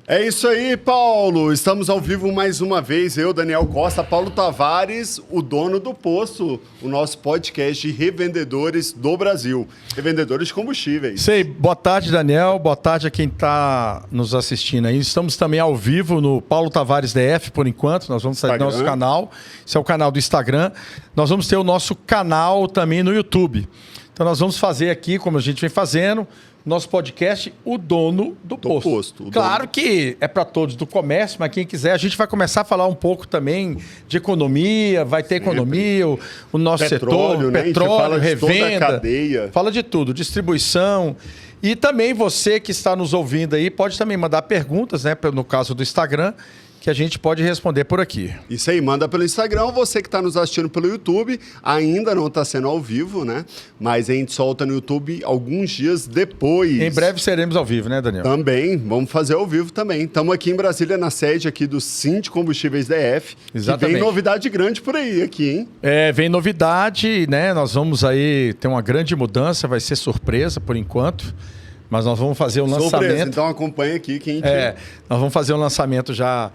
É isso aí, Paulo. Estamos ao vivo mais uma vez. Eu, Daniel Costa, Paulo Tavares, o dono do Posto, o nosso podcast de revendedores do Brasil. Revendedores de combustíveis. Sei. Boa tarde, Daniel. Boa tarde a quem está nos assistindo aí. Estamos também ao vivo no Paulo Tavares DF, por enquanto. Nós vamos sair do nosso canal. Esse é o canal do Instagram. Nós vamos ter o nosso canal também no YouTube. Então, nós vamos fazer aqui, como a gente vem fazendo, nosso podcast, o dono do posto. Claro que é para todos do comércio, mas quem quiser, a gente vai começar a falar um pouco também de economia, vai ter economia, o nosso setor, né? petróleo, revenda, toda a cadeia. Fala de tudo, distribuição. E também você que está nos ouvindo aí, pode também mandar perguntas, né, no caso do Instagram, que a gente pode responder por aqui. Isso aí, manda pelo Instagram. Você que está nos assistindo pelo YouTube, ainda não está sendo ao vivo, né? Mas a gente solta no YouTube alguns dias depois. Em breve seremos ao vivo, né, Daniel? Também, vamos fazer ao vivo também. Estamos aqui em Brasília, na sede aqui do Sind Combustíveis DF. Exatamente. Que vem novidade grande por aí, aqui, hein? Vem novidade, né? Nós vamos aí ter uma grande mudança, vai ser surpresa por enquanto. Mas nós vamos fazer um lançamento. Então acompanha aqui que a gente... Nós vamos fazer um lançamento já a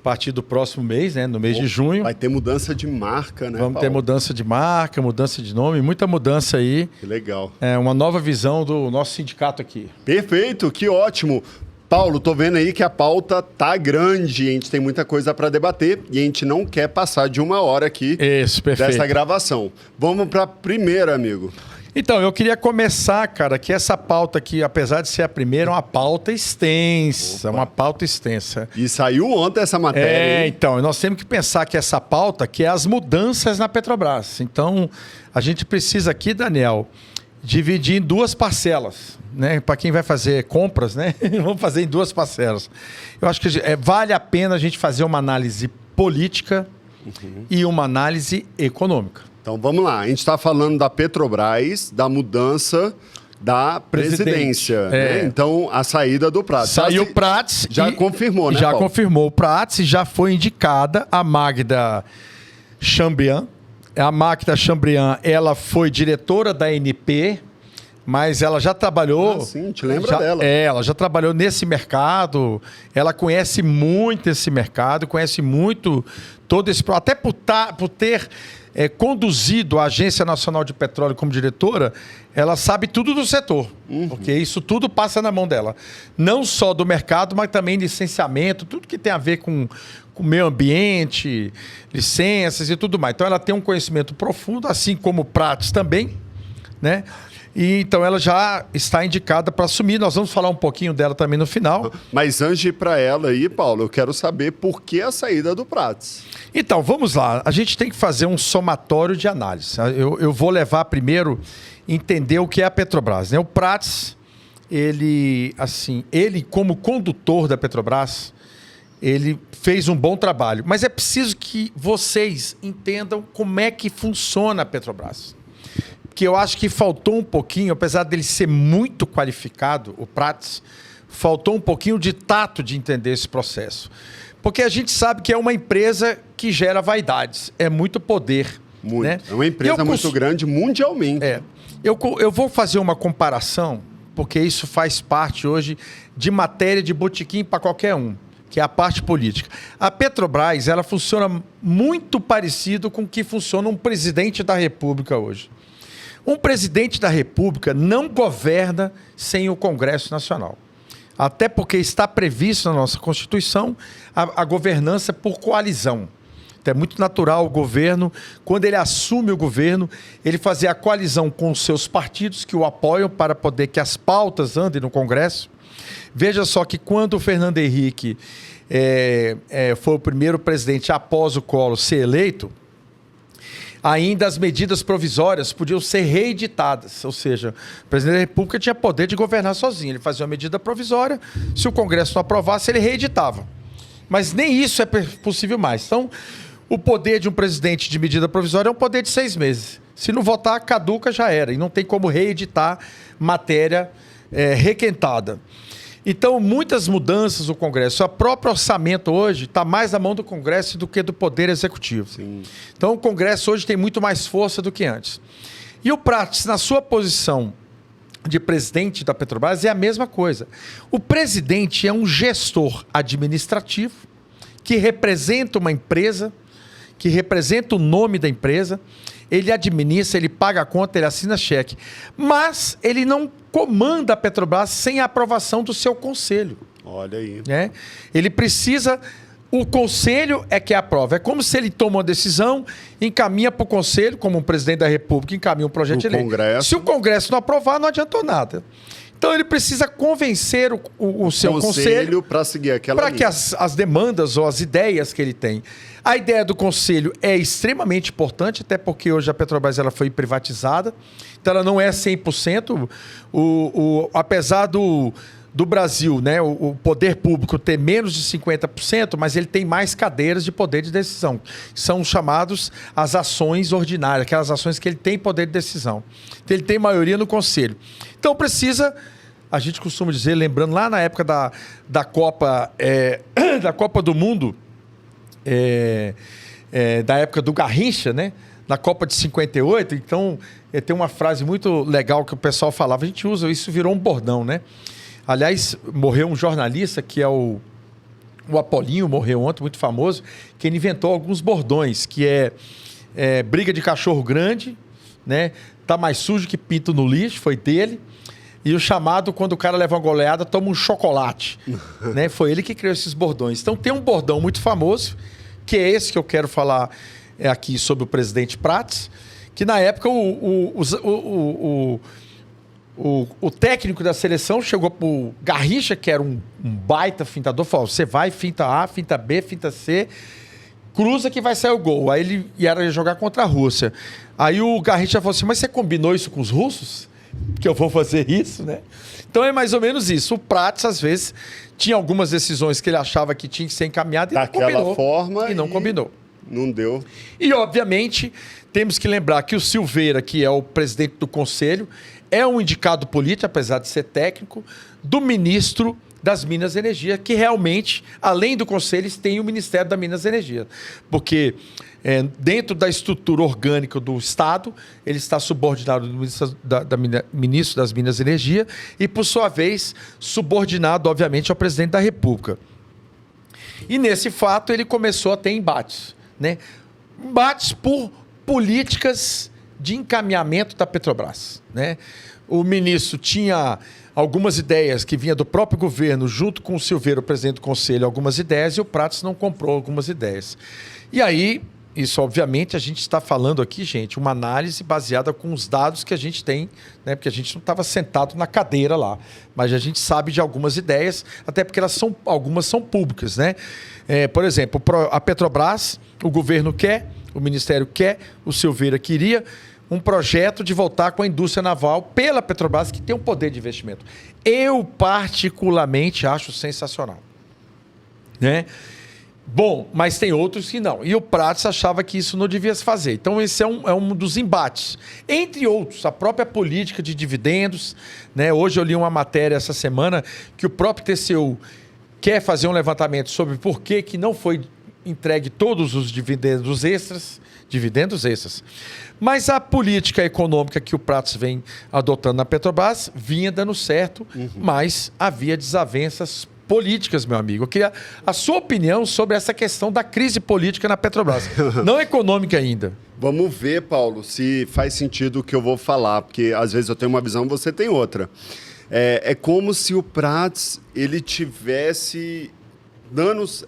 partir do próximo mês, né? No mês de junho. Vai ter mudança de marca, né, Vamos ter mudança de marca, mudança de nome, muita mudança aí. Que legal. Uma nova visão do nosso sindicato aqui. Perfeito, que ótimo. Paulo, tô vendo aí que a pauta tá grande, a gente tem muita coisa para debater e a gente não quer passar de 1 hora aqui dessa gravação. Vamos para a primeira, amigo. Então, eu queria começar, cara, que essa pauta aqui, apesar de ser a primeira, é uma pauta extensa. Opa. Uma pauta extensa. E saiu ontem essa matéria. Então, nós temos que pensar que essa pauta, que é as mudanças na Petrobras. Então, a gente precisa aqui, Daniel, dividir em 2 parcelas, né? Para quem vai fazer compras, né? Vamos fazer em 2 parcelas. Eu acho que vale a pena a gente fazer uma análise política e uma análise econômica. Então vamos lá, a gente está falando da Petrobras, da mudança da presidência. Né? Então a saída do Prats. Saiu o Prats. Já confirmou, né, Já Paulo? confirmou o Prats e já foi indicada a Magda Chambriand. A Magda Chambriand, ela foi diretora da ANP, mas ela já trabalhou... sim, te lembra dela. Ela já trabalhou nesse mercado, ela conhece muito esse mercado, conhece muito todo esse... Até por ter conduzido a Agência Nacional de Petróleo como diretora, ela sabe tudo do setor, porque isso tudo passa na mão dela. Não só do mercado, mas também licenciamento, tudo que tem a ver com meio ambiente, licenças e tudo mais. Então ela tem um conhecimento profundo, assim como o Prats também, né? E então ela já está indicada para assumir. Nós vamos falar um pouquinho dela também no final. Mas antes de ir para ela aí, Paulo, eu quero saber por que a saída do Prats. Então, vamos lá. A gente tem que fazer um somatório de análise. Eu vou levar primeiro entender o que é a Petrobras, né? O Prats, ele como condutor da Petrobras, ele fez um bom trabalho. Mas é preciso que vocês entendam como é que funciona a Petrobras. Que eu acho que faltou um pouquinho, apesar dele ser muito qualificado, o Prats, faltou um pouquinho de tato de entender esse processo. Porque a gente sabe que é uma empresa que gera vaidades, é muito poder. Muito. Né? É uma empresa muito grande mundialmente. Eu vou fazer uma comparação, porque isso faz parte hoje de matéria de botequim para qualquer um, que é a parte política. A Petrobras, ela funciona muito parecido com o que funciona um presidente da República hoje. Um presidente da República não governa sem o Congresso Nacional. Até porque está previsto na nossa Constituição a governança por coalizão. Então é muito natural o governo, quando ele assume o governo, ele fazer a coalizão com os seus partidos que o apoiam para poder que as pautas andem no Congresso. Veja só que quando o Fernando Henrique foi o primeiro presidente após o Collor ser eleito, ainda as medidas provisórias podiam ser reeditadas, ou seja, o presidente da República tinha poder de governar sozinho. Ele fazia uma medida provisória, se o Congresso não aprovasse, ele reeditava. Mas nem isso é possível mais. Então, o poder de um presidente de medida provisória é um poder de 6 meses. Se não votar, caduca, já era. E não tem como reeditar matéria requentada. Então, muitas mudanças no Congresso. O próprio orçamento hoje está mais na mão do Congresso do que do Poder Executivo. Sim. Então, o Congresso hoje tem muito mais força do que antes. E o Prats, na sua posição de presidente da Petrobras é a mesma coisa. O presidente é um gestor administrativo que representa uma empresa, que representa o nome da empresa, ele administra, ele paga a conta, ele assina cheque. Mas ele não comanda a Petrobras sem a aprovação do seu conselho. Olha aí. Né? Ele precisa... O conselho é que aprova. É como se ele toma uma decisão, encaminha para o conselho, como um presidente da República encaminha um projeto de lei. Congresso. Se o Congresso não aprovar, não adiantou nada. Então ele precisa convencer o seu conselho para seguir aquela para que as demandas ou as ideias que ele tem. A ideia do conselho é extremamente importante, até porque hoje a Petrobras ela foi privatizada, então ela não é 100%. Apesar do Brasil, né, o poder público ter menos de 50%, mas ele tem mais cadeiras de poder de decisão. São chamados as ações ordinárias, aquelas ações que ele tem poder de decisão. Então, ele tem maioria no conselho. Então precisa, a gente costuma dizer, lembrando lá na época da Copa, da Copa do Mundo, da época do Garrincha, né? Na Copa de 58, então tem uma frase muito legal que o pessoal falava, a gente usa, isso virou um bordão, né? Aliás, morreu um jornalista que é o Apolinho, morreu ontem, muito famoso, que ele inventou alguns bordões, que é briga de cachorro grande, né? Tá mais sujo que pinto no lixo, foi dele. E o chamado, quando o cara leva uma goleada, toma um chocolate. Né? Foi ele que criou esses bordões. Então tem um bordão muito famoso, que é esse que eu quero falar aqui sobre o presidente Prats, que na época o técnico da seleção chegou pro Garrincha, que era um baita fintador, falou, você vai, finta A, finta B, finta C, cruza que vai sair o gol. Aí ele ia jogar contra a Rússia. Aí o Garrincha falou assim, mas você combinou isso com os russos? Que eu vou fazer isso, né? Então é mais ou menos isso. O Prats, às vezes, tinha algumas decisões que ele achava que tinha que ser encaminhado e daquela não combinou. Forma e não combinou. Não deu. E, obviamente, temos que lembrar que o Silveira, que é o presidente do conselho, é um indicado político, apesar de ser técnico, do ministro das Minas e Energia, que realmente, além do conselho, tem o Ministério das Minas e Energia. Porque dentro da estrutura orgânica do Estado, ele está subordinado do ministro das Minas e Energia e, por sua vez, subordinado, obviamente, ao presidente da República. E, nesse fato, ele começou a ter embates. Né? Embates por políticas de encaminhamento da Petrobras. Né? O ministro tinha algumas ideias que vinham do próprio governo, junto com o Silveira, o presidente do conselho, algumas ideias, e o Prats não comprou algumas ideias. E aí, isso obviamente, a gente está falando aqui, gente, uma análise baseada com os dados que a gente tem, né? Porque a gente não estava sentado na cadeira lá, mas a gente sabe de algumas ideias, até porque algumas são públicas. Né? Por exemplo, a Petrobras, o governo quer, o Ministério quer, o Silveira queria um projeto de voltar com a indústria naval pela Petrobras, que tem um poder de investimento. Eu, particularmente, acho sensacional. Né? Bom, mas tem outros que não. E o Prats achava que isso não devia se fazer. Então, esse é um dos embates. Entre outros, a própria política de dividendos. Né? Hoje eu li uma matéria essa semana que o próprio TCU quer fazer um levantamento sobre por que não foi entregue todos os dividendos extras. Mas a política econômica que o Prats vem adotando na Petrobras vinha dando certo, mas havia desavenças políticas, meu amigo. Eu queria a sua opinião sobre essa questão da crise política na Petrobras. Não econômica ainda. Vamos ver, Paulo, se faz sentido o que eu vou falar, porque às vezes eu tenho uma visão, você tem outra. É como se o Prats ele tivesse danos...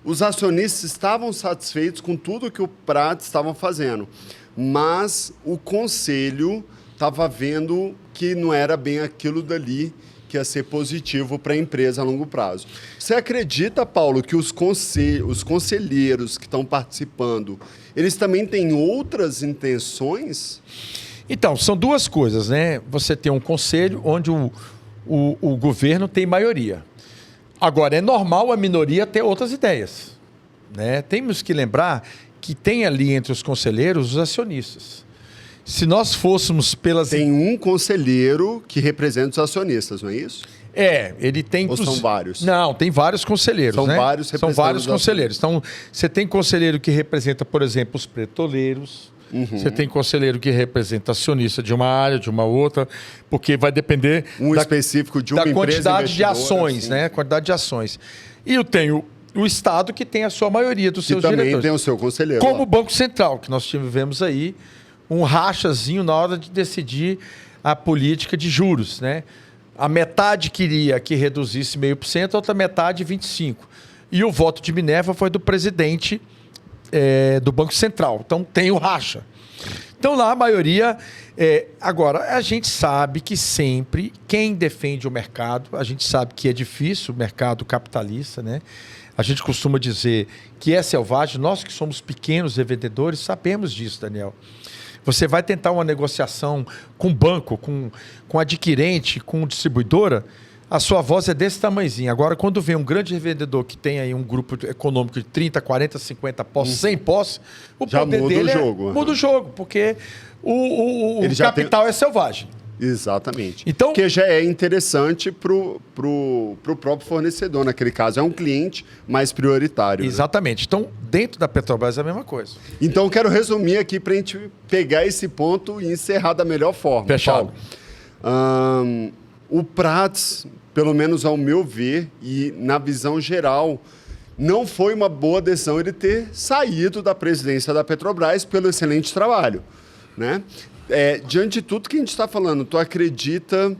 Os acionistas estavam satisfeitos com tudo que o Prats estava fazendo, mas o conselho estava vendo que não era bem aquilo dali que ia ser positivo para a empresa a longo prazo. Você acredita, Paulo, que os conselheiros que estão participando, eles também têm outras intenções? Então, são duas coisas, né? Você tem um conselho onde o governo tem maioria. Agora, é normal a minoria ter outras ideias. Né? Temos que lembrar que tem ali entre os conselheiros os acionistas. Se nós fôssemos pelas... Tem um conselheiro que representa os acionistas, não é isso? Ele tem... Ou são vários? Não, tem vários conselheiros. São vários representantes. São vários conselheiros. Então, você tem conselheiro que representa, por exemplo, os petroleiros, Você tem conselheiro que representa acionista de uma área, de uma outra, porque vai depender específico de uma da empresa quantidade de ações, assim. né? Quantidade de ações. E eu tenho o Estado que tem a sua maioria dos seus diretores. E também tem o seu conselheiro. Como o Banco Central, que nós tivemos aí um rachazinho na hora de decidir a política de juros, né? A metade queria que reduzisse 0,5%, a outra metade 25%. E o voto de Minerva foi do presidente do Banco Central. Então tem o racha. Então lá a maioria... Agora, a gente sabe que sempre quem defende o mercado, a gente sabe que é difícil o mercado capitalista, né? A gente costuma dizer que é selvagem. Nós que somos pequenos revendedores sabemos disso, Daniel. Você vai tentar uma negociação com banco, com adquirente, com distribuidora, a sua voz é desse tamanhozinho. Agora, quando vem um grande revendedor que tem aí um grupo econômico de 30, 40, 50 posses, 100 posses, o já poder muda dele o jogo. Muda o jogo, porque o capital é selvagem. Exatamente. Então, que já é interessante para o próprio fornecedor, naquele caso. É um cliente mais prioritário. Exatamente. Né? Então, dentro da Petrobras é a mesma coisa. Então, eu quero resumir aqui para a gente pegar esse ponto e encerrar da melhor forma. Fechado. O Prats, pelo menos ao meu ver, e na visão geral, não foi uma boa decisão ele ter saído da presidência da Petrobras pelo excelente trabalho, né? Diante de tudo que a gente está falando, tu acredita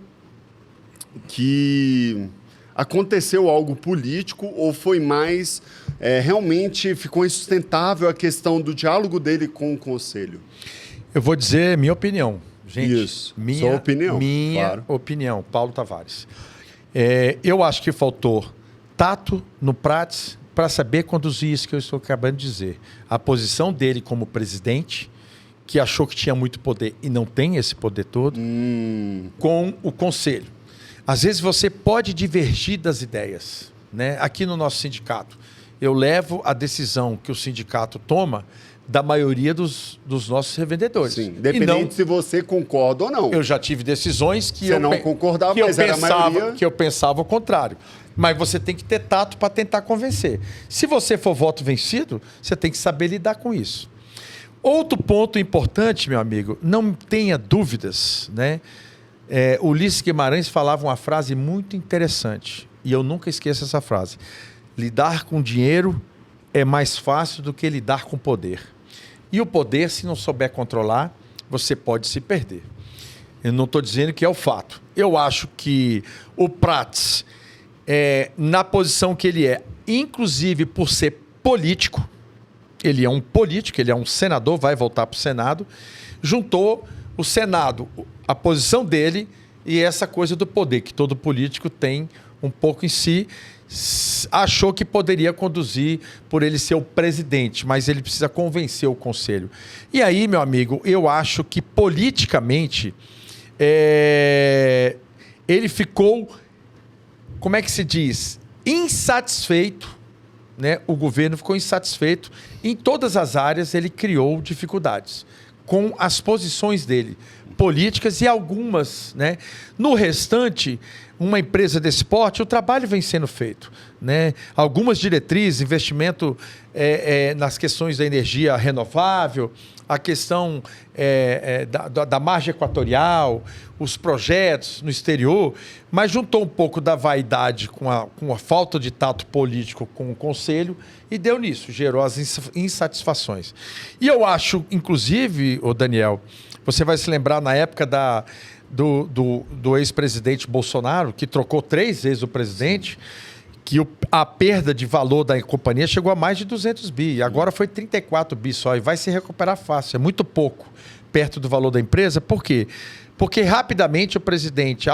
que aconteceu algo político ou foi mais... realmente ficou insustentável a questão do diálogo dele com o Conselho? Eu vou dizer minha opinião. Gente, Isso, sua opinião. Minha opinião, Paulo Tavares. Eu acho que faltou tato no Prats para saber conduzir isso que eu estou acabando de dizer. A posição dele como presidente, que achou que tinha muito poder e não tem esse poder todo, com o conselho. Às vezes você pode divergir das ideias, né? Aqui no nosso sindicato, eu levo a decisão que o sindicato toma da maioria dos nossos revendedores. Sim, independente se você concorda ou não. Eu já tive decisões que você não concordava, mas era a maioria... que eu pensava o contrário. Mas você tem que ter tato para tentar convencer. Se você for voto vencido, você tem que saber lidar com isso. Outro ponto importante, meu amigo, não tenha dúvidas, né? Ulisses Guimarães falava uma frase muito interessante, e eu nunca esqueço essa frase. Lidar com dinheiro é mais fácil do que lidar com poder. E o poder, se não souber controlar, você pode se perder. Eu não estou dizendo que é o fato. Eu acho que o Prats, na posição que ele é, inclusive por ser político, ele é um político, ele é um senador, vai voltar para o Senado, juntou o Senado, a posição dele e essa coisa do poder, que todo político tem um pouco em si, achou que poderia conduzir por ele ser o presidente, mas ele precisa convencer o conselho. E aí, meu amigo, eu acho que politicamente ele ficou, como é que se diz? Insatisfeito, né? O governo ficou insatisfeito. Em todas as áreas ele criou dificuldades com as posições dele, políticas e algumas, né? No restante, uma empresa desse porte, o trabalho vem sendo feito, né? Algumas diretrizes, investimento nas questões da energia renovável, a questão da margem equatorial, os projetos no exterior, mas juntou um pouco da vaidade com a falta de tato político com o Conselho e deu nisso, gerou as insatisfações. E eu acho, inclusive, Daniel, você vai se lembrar na época do ex-presidente Bolsonaro, que trocou 3 vezes o presidente, que a perda de valor da companhia chegou a mais de 200 bi. Agora foi 34 bi só e vai se recuperar fácil. É muito pouco perto do valor da empresa. Por quê? Porque rapidamente o presidente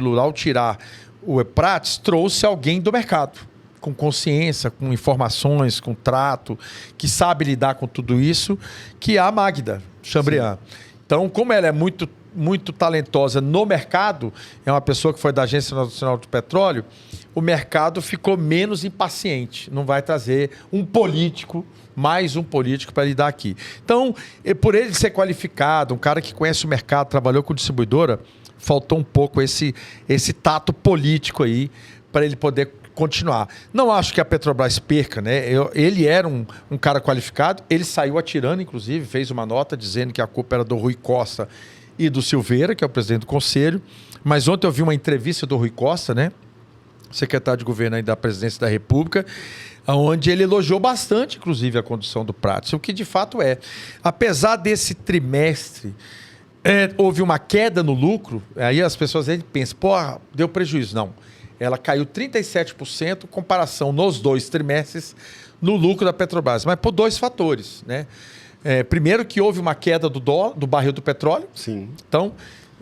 Lula, ao tirar o Prats, trouxe alguém do mercado, com consciência, com informações, com trato, que sabe lidar com tudo isso, que é a Magda Chambriand. Então, como ela é muito, muito talentosa no mercado, é uma pessoa que foi da Agência Nacional do Petróleo, o mercado ficou menos impaciente. Não vai trazer mais um político para lidar aqui. Então, por ele ser qualificado, um cara que conhece o mercado, trabalhou com distribuidora, faltou um pouco esse tato político aí para ele poder continuar. Não acho que a Petrobras perca, né? Ele era um cara qualificado, ele saiu atirando, inclusive, fez uma nota dizendo que a culpa era do Rui Costa e do Silveira, que é o presidente do conselho. Mas ontem eu vi uma entrevista do Rui Costa, né? Secretário de Governo aí da Presidência da República, onde ele elogiou bastante, inclusive, a condução do Prats, o que de fato é. Apesar desse trimestre, houve uma queda no lucro, aí as pessoas pensam, pô, deu prejuízo. Não, ela caiu 37%, comparação nos 2 trimestres, no lucro da Petrobras, mas por 2 fatores, né? Primeiro que houve uma queda do barril do petróleo. Sim. Então,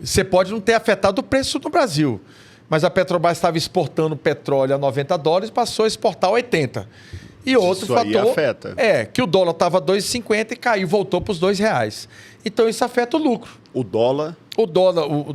você pode não ter afetado o preço no Brasil, mas a Petrobras estava exportando petróleo a $90, passou a exportar a 80. E outro isso fator aí afeta. que o dólar estava 2,50 e caiu, voltou para os R$2. Então isso afeta o lucro. O dólar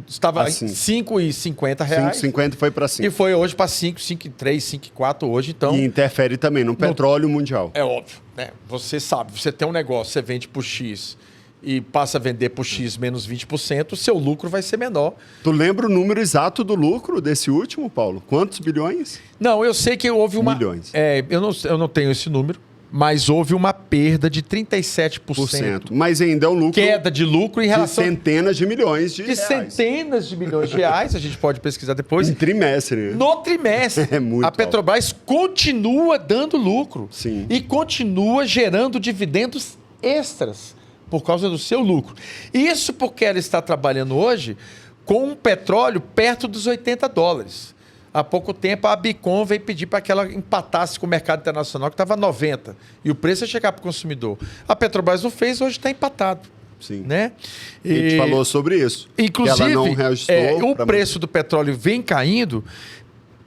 estava assim, em R$5,50. 5,50 foi para 5. E foi hoje para 5, 5,3, 5,4 hoje. Então, e interfere também no petróleo mundial. É óbvio, né? Você sabe, você tem um negócio, você vende por X e passa a vender por X menos 20%, o seu lucro vai ser menor. Tu lembra o número exato do lucro desse último, Paulo? Quantos bilhões? Não, eu sei que houve uma... Milhões. Eu não tenho esse número, mas houve uma perda de 37%. Mas ainda é um lucro... Queda de lucro em relação... De centenas de milhões de reais. Centenas de milhões de reais, a gente pode pesquisar depois. Em trimestre, né? No trimestre. É muito a Petrobras continua dando lucro. Sim. E continua gerando dividendos extras por causa do seu lucro. Isso porque ela está trabalhando hoje com um petróleo perto dos $80. Há pouco tempo a Bicom veio pedir para que ela empatasse com o mercado internacional, que estava 90, e o preço ia chegar para o consumidor. A Petrobras não fez, hoje está empatado. Sim. Né? A gente falou sobre isso. Inclusive, ela não reajustou o preço do petróleo vem caindo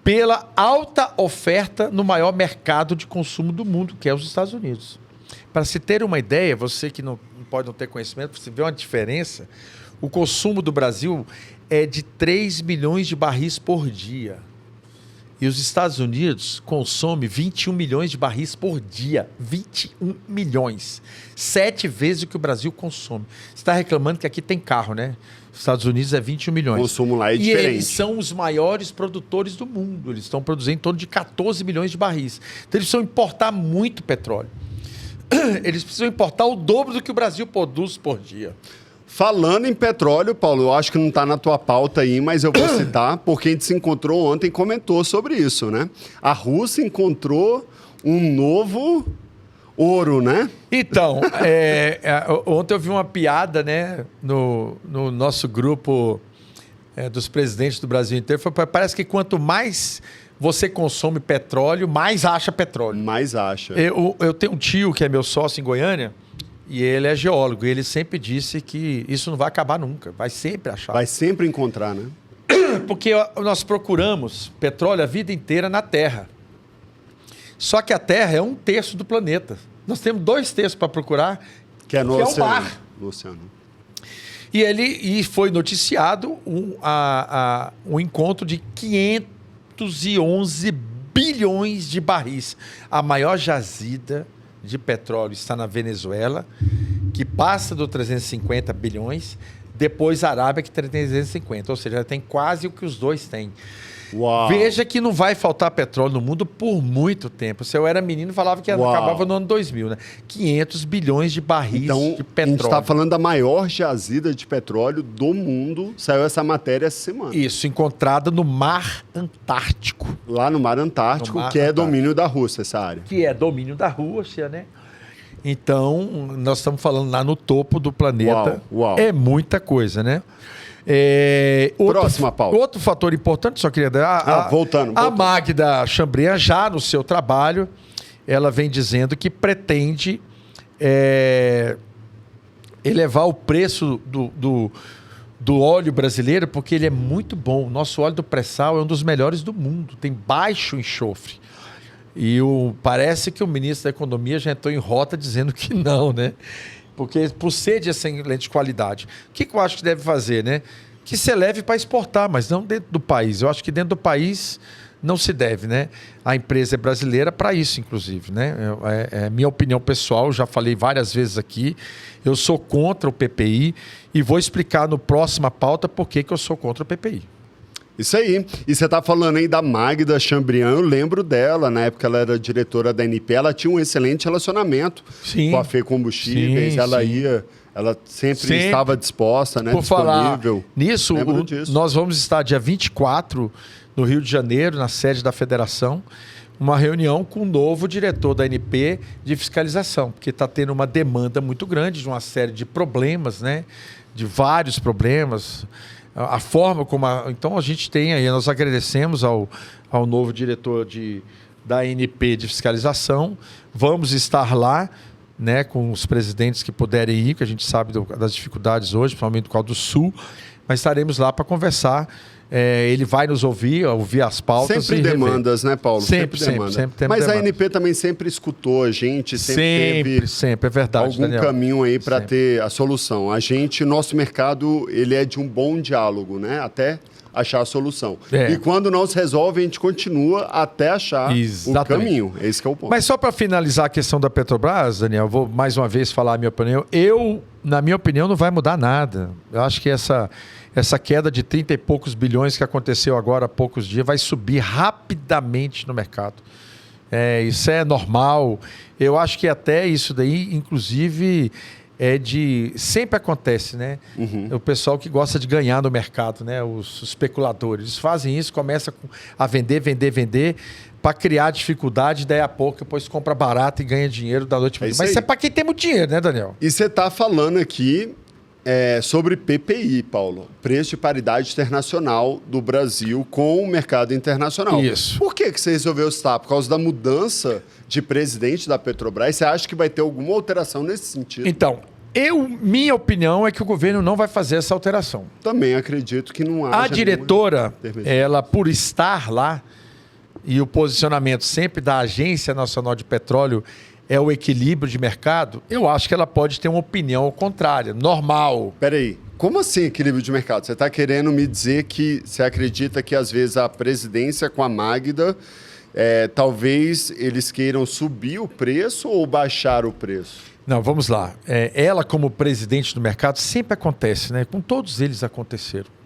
pela alta oferta no maior mercado de consumo do mundo, que é os Estados Unidos. Para se ter uma ideia, você que não pode não ter conhecimento, você vê uma diferença, o consumo do Brasil é de 3 milhões de barris por dia. E os Estados Unidos consomem 21 milhões de barris por dia. 21 milhões. 7 vezes o que o Brasil consome. Você está reclamando que aqui tem carro, né? Os Estados Unidos é 21 milhões. O consumo lá é diferente. E eles são os maiores produtores do mundo. Eles estão produzindo em torno de 14 milhões de barris. Então eles precisam importar muito petróleo. Eles precisam importar o dobro do que o Brasil produz por dia. Falando em petróleo, Paulo, eu acho que não está na tua pauta aí, mas eu vou citar, porque a gente se encontrou ontem e comentou sobre isso, né? A Rússia encontrou um novo ouro, né? Então, ontem eu vi uma piada, né, no nosso grupo dos presidentes do Brasil inteiro. Parece que quanto mais você consome petróleo, mais acha petróleo. Mais acha. Eu tenho um tio que é meu sócio em Goiânia, e ele é geólogo, e ele sempre disse que isso não vai acabar nunca, vai sempre achar. Vai sempre encontrar, né? Porque nós procuramos petróleo a vida inteira na Terra. Só que a Terra é 1/3 do planeta. Nós temos 2/3 para procurar, que é no oceano. É o mar. No oceano. E foi noticiado um encontro de 511 bilhões de barris. A maior jazida de petróleo está na Venezuela, que passa do 350 bilhões, depois a Arábia, que tem 350, ou seja, tem quase o que os dois têm. Uau. Veja que não vai faltar petróleo no mundo por muito tempo. Se eu era menino, falava que acabava no ano 2000, né? 500 bilhões de barris de petróleo. A gente está falando da maior jazida de petróleo do mundo. Saiu essa matéria essa semana. Isso, encontrada no Mar Antártico. Lá no Mar Antártico, que é domínio da Rússia, essa área. Que é domínio da Rússia, né? Então, nós estamos falando lá no topo do planeta. Uau. É muita coisa, né? Próxima pauta. Outro fator importante, só queria dar... Voltando. A Magda Chambriand, já no seu trabalho, ela vem dizendo que pretende elevar o preço do óleo brasileiro, porque ele é muito bom. O nosso óleo do pré-sal é um dos melhores do mundo, tem baixo enxofre. E parece que o ministro da Economia já entrou em rota dizendo que não, né? Porque por ser de excelente qualidade. O que eu acho que deve fazer, né? Que se leve para exportar, mas não dentro do país. Eu acho que dentro do país não se deve, né? A empresa é brasileira para isso, inclusive, né? É minha opinião pessoal, já falei várias vezes aqui. Eu sou contra o PPI e vou explicar no próxima pauta por que eu sou contra o PPI. Isso aí. E você está falando aí da Magda Chambriand, eu lembro dela, na época ela era diretora da ANP, ela tinha um excelente relacionamento com a Fê Combustíveis, ela sempre estava disposta, né, disponível. Falar nisso, nós vamos estar dia 24 no Rio de Janeiro, na sede da Federação, uma reunião com o novo diretor da ANP de fiscalização, porque está tendo uma demanda muito grande de uma série de problemas, né, de vários problemas. A forma como... Então, a gente tem aí, nós agradecemos ao novo diretor da ANP de fiscalização. Vamos estar lá, né, com os presidentes que puderem ir, que a gente sabe das dificuldades hoje, principalmente do Cal do Sul, mas estaremos lá para conversar. Ele vai nos ouvir as pautas. Sempre demandas, né, Paulo? Sempre Mas a ANP também sempre escutou a gente, sempre é verdade, algum Daniel. Caminho aí para ter a solução. Nosso mercado, ele é de um bom diálogo, né? Até achar a solução. E quando não se resolve, a gente continua até achar o caminho. Esse que é o ponto. Mas só para finalizar a questão da Petrobras, Daniel, vou mais uma vez falar a minha opinião. Na minha opinião, não vai mudar nada. Eu acho que essa queda de 30 e poucos bilhões que aconteceu agora há poucos dias vai subir rapidamente no mercado. Isso é normal. Eu acho que até isso daí, inclusive, sempre acontece, né? O pessoal que gosta de ganhar no mercado, né? Os especuladores. Eles fazem isso, começam a vender para criar dificuldade, daí a pouco depois compra barato e ganha dinheiro da noite para dia. Mas isso é para quem tem muito dinheiro, né, Daniel? E você está falando aqui sobre PPI, Paulo. Preço de paridade internacional do Brasil com o mercado internacional. Isso. Por que você resolveu citar? Por causa da mudança de presidente da Petrobras? Você acha que vai ter alguma alteração nesse sentido? Então, minha opinião é que o governo não vai fazer essa alteração. Também acredito que não haja. A diretora, ela por estar lá, e o posicionamento sempre da Agência Nacional de Petróleo é o equilíbrio de mercado, eu acho que ela pode ter uma opinião contrária, normal. Peraí, como assim equilíbrio de mercado? Você está querendo me dizer que você acredita que às vezes a presidência com a Magda, talvez eles queiram subir o preço ou baixar o preço? Não, vamos lá. Ela como presidente do mercado sempre acontece, né? Com todos eles aconteceram.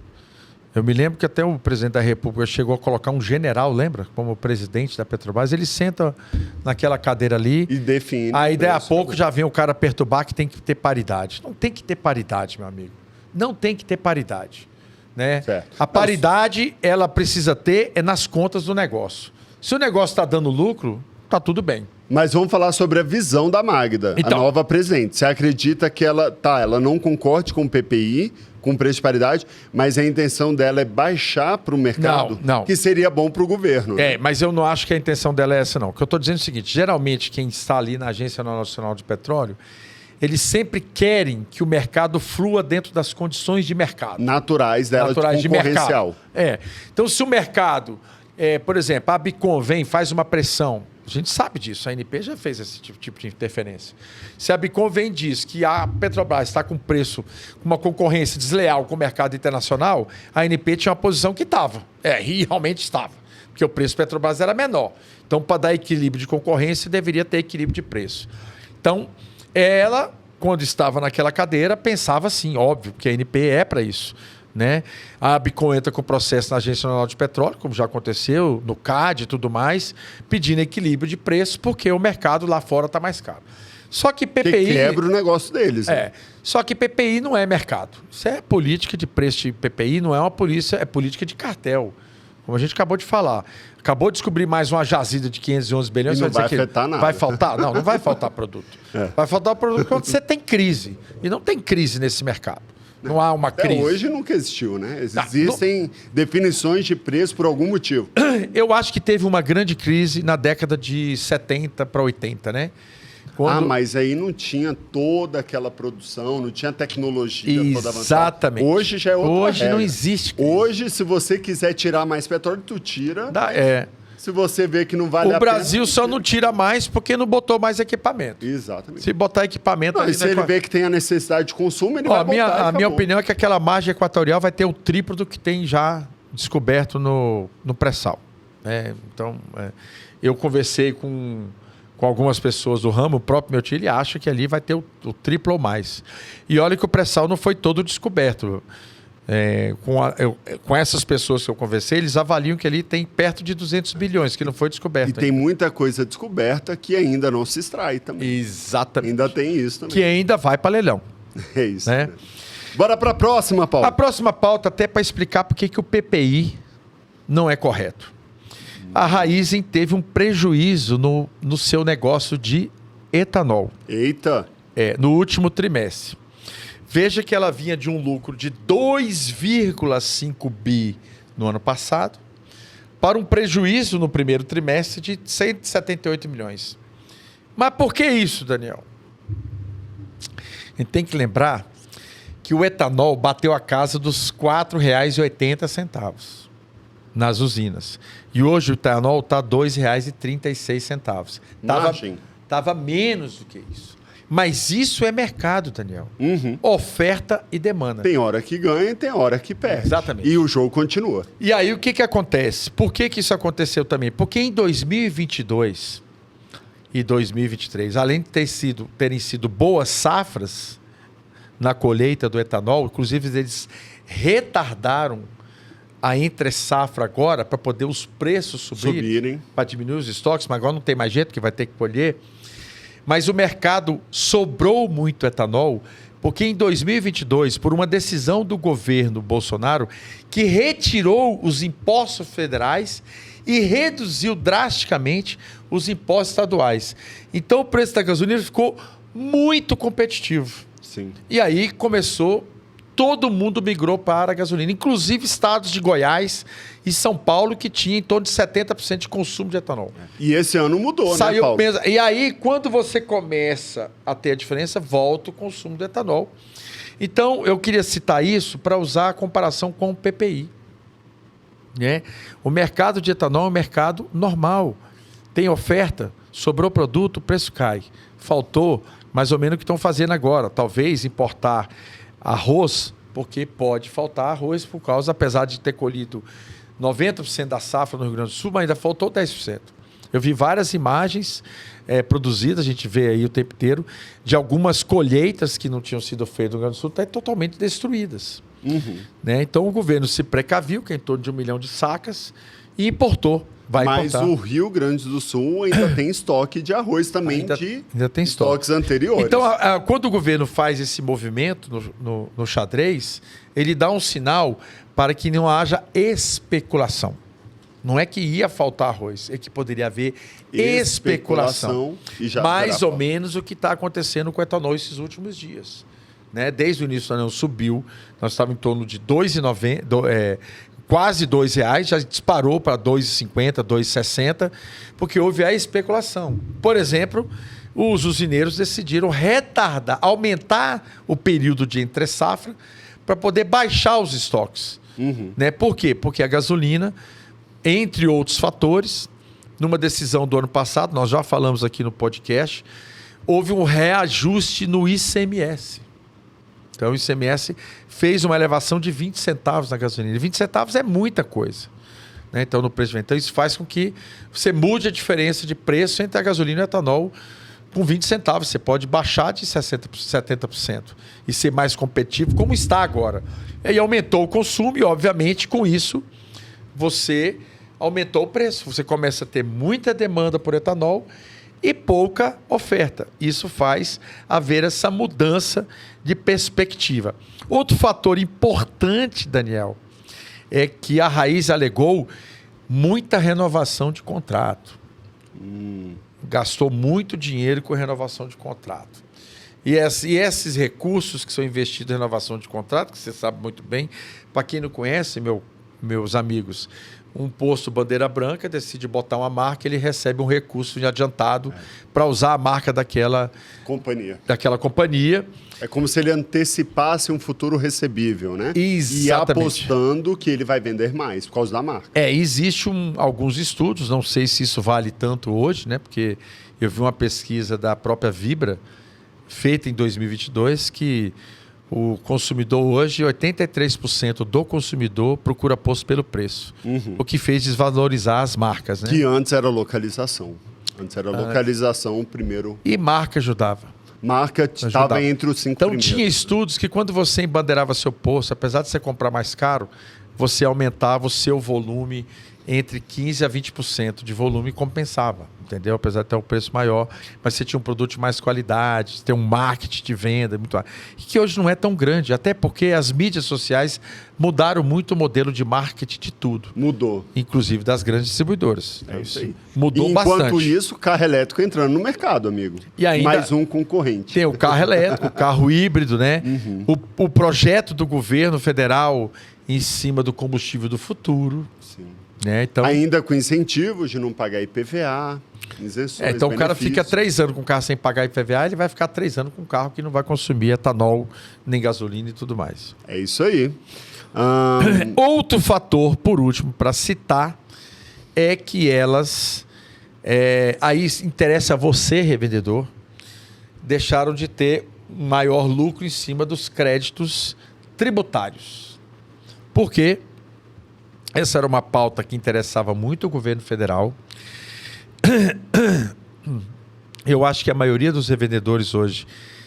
Eu me lembro que até o presidente da República chegou a colocar um general, lembra? Como presidente da Petrobras. Ele senta naquela cadeira ali. E define. Aí, daí a pouco, já vem o cara perturbar que tem que ter paridade. Não tem que ter paridade, meu amigo. Não tem que ter paridade. Né? Certo. A paridade, ela precisa ter nas contas do negócio. Se o negócio está dando lucro, tá tudo bem. Mas vamos falar sobre a visão da Magda, a nova presidente. Você acredita que ela não concorde com o PPI, com preço de paridade, mas a intenção dela é baixar para o mercado? Não. Que seria bom para o governo. Mas eu não acho que a intenção dela é essa, não. O que eu estou dizendo é o seguinte, geralmente quem está ali na Agência Nacional de Petróleo, eles sempre querem que o mercado flua dentro das condições de mercado. Naturais dela, de concorrencial. Então, se o mercado, por exemplo, a Bicom vem, faz uma pressão, a gente sabe disso, a ANP já fez esse tipo de interferência. Se a Bicom vem e diz que a Petrobras está com preço, com uma concorrência desleal com o mercado internacional, a ANP tinha uma posição que estava. E realmente estava. Porque o preço da Petrobras era menor. Então, para dar equilíbrio de concorrência, deveria ter equilíbrio de preço. Então, ela, quando estava naquela cadeira, pensava assim, óbvio, que a ANP é para isso. Né? A Bicom entra com o processo na Agência Nacional de Petróleo, como já aconteceu, no CAD e tudo mais, pedindo equilíbrio de preço, porque o mercado lá fora está mais caro. Só que PPI... Que quebra o negócio deles. Né? Só que PPI não é mercado. Isso é política de preço de PPI, não é uma polícia, é política de cartel. Como a gente acabou de falar. Acabou de descobrir mais uma jazida de 511 bilhões. E não vai afetar nada. Vai faltar? Não vai faltar produto. Vai faltar produto quando você tem crise. E não tem crise nesse mercado. Não há uma crise. Hoje nunca existiu, né? Existem definições de preço por algum motivo. Eu acho que teve uma grande crise na década de 70 para 80, né? Mas aí não tinha toda aquela produção, não tinha tecnologia toda avançada. Exatamente. Hoje já é outra Hoje regra. Não existe crise. Hoje, se você quiser tirar mais petróleo, tu tira. Se você vê que não vale a pena... O Brasil só não tira mais porque não botou mais equipamento. Exatamente. Se botar equipamento... E se ele vê que tem a necessidade de consumo, ele vai botar. A minha opinião é que aquela margem equatorial vai ter o triplo do que tem já descoberto no pré-sal. Então, eu conversei com algumas pessoas do ramo, o próprio meu tio, ele acha que ali vai ter o triplo ou mais. E olha que o pré-sal não foi todo descoberto. com essas pessoas que eu conversei, eles avaliam que ali tem perto de 200 bilhões, que não foi descoberto. E tem muita coisa descoberta que ainda não se extrai também. Exatamente. Ainda tem isso também. Que ainda vai para leilão. É isso. Né? Bora para a próxima pauta. A próxima pauta, até para explicar por que o PPI não é correto. A Raízen teve um prejuízo no seu negócio de etanol. Eita! No último trimestre. Veja que ela vinha de um lucro de 2,5 bi no ano passado para um prejuízo no primeiro trimestre de 178 milhões. Mas por que isso, Daniel? A gente tem que lembrar que o etanol bateu a casa dos R$ 4,80 nas usinas. E hoje o etanol está R$ 2,36. Estava menos do que isso. Mas isso é mercado, Daniel. Uhum. Oferta e demanda. Tem hora que ganha e tem hora que perde. Exatamente. E o jogo continua. E aí o que acontece? Por que isso aconteceu também? Porque em 2022 e 2023, além de terem sido boas safras na colheita do etanol, inclusive eles retardaram a entre-safra agora para poder os preços subirem. Para diminuir os estoques, mas agora não tem mais jeito que vai ter que colher. Mas o mercado sobrou muito etanol, porque em 2022, por uma decisão do governo Bolsonaro, que retirou os impostos federais e reduziu drasticamente os impostos estaduais. Então o preço da gasolina ficou muito competitivo. Sim. E aí todo mundo migrou para a gasolina, inclusive estados de Goiás e São Paulo, que tinha em torno de 70% de consumo de etanol. E esse ano mudou, né, Paulo? E aí, quando você começa a ter a diferença, volta o consumo do etanol. Então, eu queria citar isso para usar a comparação com o PPI. Né? O mercado de etanol é um mercado normal. Tem oferta, sobrou produto, o preço cai. Faltou, mais ou menos o que estão fazendo agora. Talvez importar arroz, porque pode faltar arroz por causa, apesar de ter colhido 90% da safra no Rio Grande do Sul, mas ainda faltou 10%. Eu vi várias imagens produzidas, a gente vê aí o tempo inteiro, de algumas colheitas que não tinham sido feitas no Rio Grande do Sul, estão totalmente destruídas. Uhum. Né? Então o governo se precaviu, que é em torno de 1 milhão de sacas, e importou. Mas o Rio Grande do Sul ainda tem estoque de arroz também, ainda tem estoques anteriores. Então, quando o governo faz esse movimento no xadrez, ele dá um sinal para que não haja especulação. Não é que ia faltar arroz, é que poderia haver especulação. Mais ou menos o que está acontecendo com o etanol esses últimos dias. Né? Desde o início do ano subiu, nós estávamos em torno de quase R$2, já disparou para R$2,50, R$2,60, porque houve a especulação. Por exemplo, os usineiros decidiram aumentar o período de entre-safra para poder baixar os estoques. Uhum. Né? Por quê? Porque a gasolina, entre outros fatores, numa decisão do ano passado, nós já falamos aqui no podcast, houve um reajuste no ICMS. Então, o ICMS fez uma elevação de 20 centavos na gasolina. E 20 centavos é muita coisa. Né? Então, no preço de venda. Então, isso faz com que você mude a diferença de preço entre a gasolina e o etanol com 20 centavos. Você pode baixar de 70% e ser mais competitivo, como está agora. E aí aumentou o consumo e, obviamente, com isso, você aumentou o preço. Você começa a ter muita demanda por etanol e pouca oferta. Isso faz haver essa mudança de perspectiva. Outro fator importante, Daniel, é que a Raízen alegou muita renovação de contrato. Gastou muito dinheiro com renovação de contrato. E esses recursos que são investidos em renovação de contrato, que você sabe muito bem, para quem não conhece, meus amigos, um posto bandeira branca decide botar uma marca, ele recebe um recurso adiantado para usar a marca daquela companhia. É como se ele antecipasse um futuro recebível, né? Exatamente. E apostando que ele vai vender mais por causa da marca. Existem alguns estudos, não sei se isso vale tanto hoje, né? Porque eu vi uma pesquisa da própria Vibra, feita em 2022, que o consumidor hoje, 83% do consumidor procura posto pelo preço. Uhum. O que fez desvalorizar as marcas, né? Que antes era localização. Antes era localização primeiro. E marca ajudava. marca estava entre os 5 então, primeiros. Tinha estudos que quando você embandeirava seu posto, apesar de você comprar mais caro, você aumentava o seu volume entre 15% a 20% de volume e compensava, entendeu? Apesar de ter um preço maior, mas você tinha um produto de mais qualidade, tem um marketing de venda muito maior, que hoje não é tão grande, até porque as mídias sociais mudaram muito o modelo de marketing de tudo. Mudou. Inclusive das grandes distribuidoras. É isso aí. Mudou Enquanto bastante. isso, carro elétrico entrando no mercado, amigo. E ainda mais um concorrente. Tem o carro elétrico, o carro híbrido, né? O projeto do governo federal em cima do combustível do futuro. Sim. Né? Então, ainda com incentivos de não pagar IPVA, isenções, então o cara fica 3 anos com o carro sem pagar IPVA, ele vai ficar 3 anos com um carro que não vai consumir etanol, nem gasolina e tudo mais. É isso aí. Outro fator, por último, para citar, é que elas, aí interessa a você, revendedor, deixaram de ter maior lucro em cima dos créditos tributários. Por quê? Essa era uma pauta que interessava muito o governo federal. Eu acho que a maioria dos revendedores hoje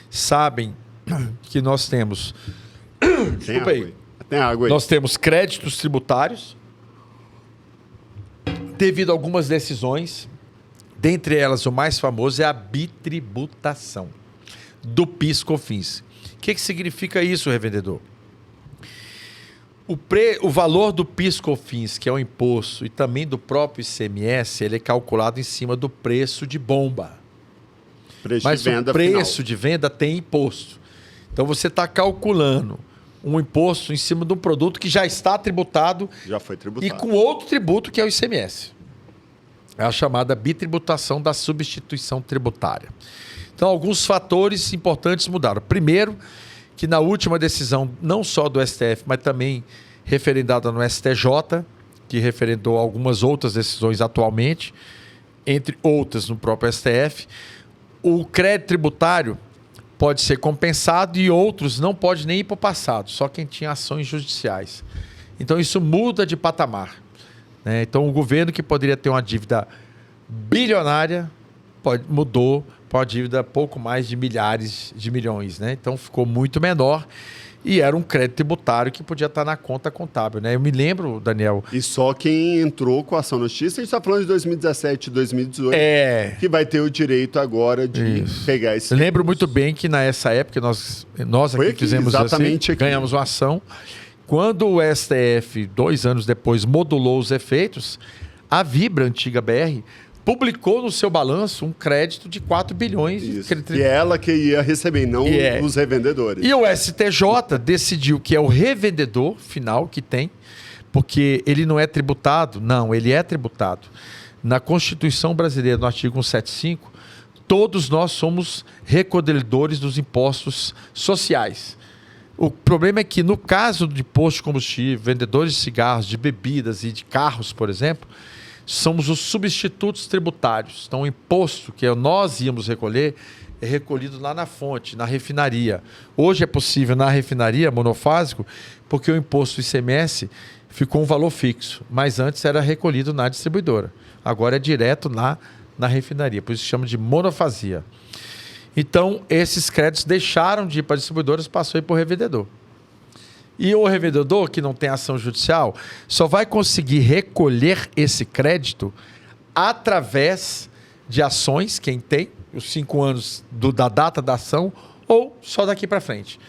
sabem que nós temos... Desculpa aí. Tem água aí. Nós temos créditos tributários devido a algumas decisões. Dentre elas, o mais famoso é a bitributação do PIS/COFINS. O que significa isso, revendedor? O valor do PIS/COFINS, que é o imposto, e também do próprio ICMS, ele é calculado em cima do preço de bomba. Mas o preço de venda tem imposto. Então você está calculando um imposto em cima de um produto que já está tributado. Já foi tributado. E com outro tributo que é o ICMS. É a chamada bitributação da substituição tributária. Então alguns fatores importantes mudaram. Primeiro, que na última decisão, não só do STF, mas também referendada no STJ, que referendou algumas outras decisões atualmente, entre outras no próprio STF, o crédito tributário pode ser compensado e outros não pode nem ir para o passado, só quem tinha ações judiciais. Então isso muda de patamar. Né? Então o governo que poderia ter uma dívida bilionária mudou para uma dívida pouco mais de milhares de milhões. Né? Então ficou muito menor e era um crédito tributário que podia estar na conta contábil. Né? Eu me lembro, Daniel... E só quem entrou com a ação na justiça, a gente está falando de 2017, 2018, que vai ter o direito agora de pegar esse... Eu lembro muito bem que nessa época nós aqui fizemos exatamente assim, ganhamos uma ação. Quando o STF, 2 anos depois, modulou os efeitos, a Vibra, antiga BR, publicou no seu balanço um crédito de 4 bilhões. E é ela que ia receber, não os revendedores. E o STJ decidiu que é o revendedor final que tem, porque ele não é tributado. Não, ele é tributado. Na Constituição Brasileira, no artigo 175, todos nós somos recolhedores dos impostos sociais. O problema é que, no caso de posto de combustível, vendedores de cigarros, de bebidas e de carros, por exemplo, somos os substitutos tributários. Então, o imposto que nós íamos recolher é recolhido lá na fonte, na refinaria. Hoje é possível na refinaria monofásico, porque o imposto ICMS ficou um valor fixo, mas antes era recolhido na distribuidora. Agora é direto na refinaria, por isso se chama de monofasia. Então, esses créditos deixaram de ir para as distribuidoras, passou a ir para o revendedor. E o revendedor, que não tem ação judicial, só vai conseguir recolher esse crédito através de ações, quem tem, os 5 anos da data da ação, ou só daqui para frente.